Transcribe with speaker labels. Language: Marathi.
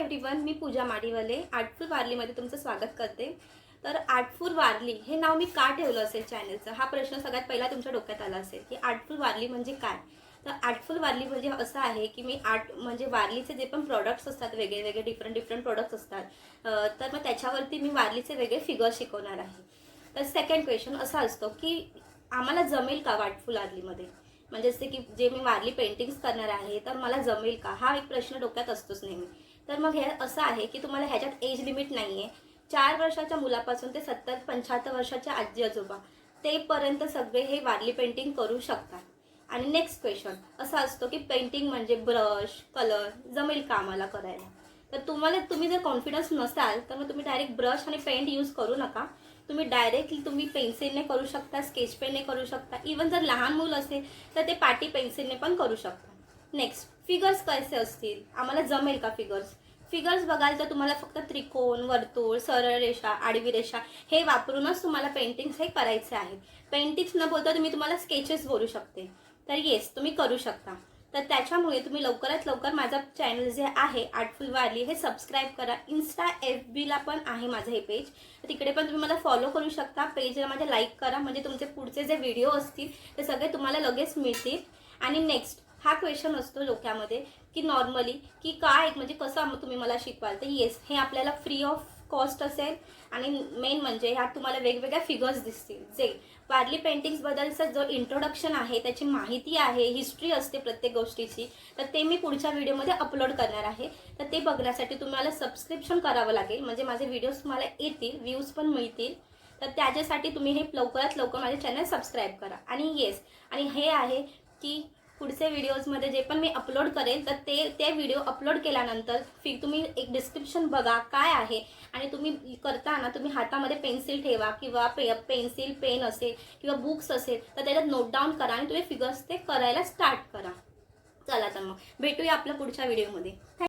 Speaker 1: एव्हरीवन, मी पूजा माडीवाले आर्टफुल वारलीमध्ये तुमचं स्वागत करते। तर आर्टफुल वारली हे नाव मी का ठेवलं असेल चॅनलचं, हा प्रश्न सगळ्यात पहिला तुमच्या डोक्यात आला असेल की आर्टफुल वारली म्हणजे काय। तर आर्टफुल वारली म्हणजे असं आहे की मी आर्ट म्हणजे वारलीचे जे पण प्रोडक्ट्स असतात, वेगळे वेगळे डिफरंट प्रोडक्ट्स असतात, तर मग त्याच्यावरती मी वारलीचे वेगळे फिगर शिकवणार आहे। तर सेकंड क्वेश्चन असा असतो की आम्हाला जमेल का आर्टफुल वारलीमध्ये, म्हणजे जसे की जे मी वारली पेंटिंग्स करणार आहे तर मला जमेल का, हा एक प्रश्न डोक्यात असतोच नेहमी। तर मग हे असं आहे की तुम्हाला ह्याच्यात एज लिमिट नाही आहे। 4 वर्षाच्या मुलापासून ते 70-75 वर्षाच्या आजी आजोबा ते पर्यंत सगळे हे वारली पेंटिंग करू शकतात। आणि नेक्स्ट क्वेश्चन असा असतो की पेंटिंग म्हणजे ब्रश कलर जमेल का आम्हाला करायला। तर तुम्ही जर कॉन्फिडन्स नसाल तर मग तुम्ही डायरेक्ट ब्रश आणि पेंट यूज करू नका। तुम्ही डायरेक्टली तुम्ही पेन्सिलने करू शकता, स्केच पेनने करू शकता, इवन जर लहान मूल असेल तर ते पाटी पेन्सिलने पण करू शकता। नेक्स्ट फिगर्स कसे असतील, आम्हाला जमेल का फिगर्स बघाल तर तुम्हाला फक्त त्रिकोण, वर्तुळ, सरळ रेषा, आडवी रेषा हे वापरूनच तुम्हाला पेंटिंग्स हे करायचे आहेत। पेंटिंग्स न बोलता तुम्हाला स्केचेस बोलू शकते, तर येस तुम्ही करू शकता। तर त्याच्यामुळे तुम्ही लवकरात लवकर माझा चॅनल जे आहे आर्टफुल वारली हे सबस्क्राईब करा। इन्स्टा FB ला पण आहे माझं हे पेज, तिकडे पण तुम्ही मला फॉलो करू शकता। पेजला माझ्या लाईक करा, म्हणजे तुमचे पुढचे जे व्हिडिओ असतील ते सगळे तुम्हाला लगेच मिळतील। आणि नेक्स्ट हा क्वेश्चन असतो डोक्यामध्ये की नॉर्मली की काय म्हणजे कसं तुम्ही मला शिकवाल, तर येस हे आपल्याला फ्री ऑफ कॉस्ट असेल। आणि मेन म्हणजे ह्यात तुम्हाला वेगवेगळ्या फिगर्स दिसतील, जे वारली पेंटिंग्स बद्दलचा जो इंट्रोडक्शन आहे, त्याची माहिती आहे, हिस्ट्री असते प्रत्येक गोष्टीची, तर ते मी पुढच्या व्हिडिओमध्ये अपलोड करणार आहे। तर ते बघण्यासाठी तुम्हाला सबस्क्रिप्शन करावं लागेल, म्हणजे माझे व्हिडिओज तुम्हाला येतील, व्ह्यूज पण मिळतील। तर त्याच्यासाठी तुम्ही हे लवकरात लवकर माझे चॅनल सबस्क्राईब करा। आणि येस आणि हे आहे की पुढचे व्हिडिओजमध्ये जे पण मी अपलोड करेल तर ते व्हिडिओ अपलोड केल्यानंतर तुम्ही एक डिस्क्रिप्शन बघा काय आहे, आणि तुम्ही करताना तुम्ही हातामध्ये पेन्सिल ठेवा किंवा पेन्सिल पेन असेल किंवा बुक्स असेल तर त्याच्यात नोट डाऊन करा आणि तुम्ही फिगर्स ते करायला स्टार्ट करा। चला तर मग भेटूया आपल्या पुढच्या व्हिडिओमध्ये।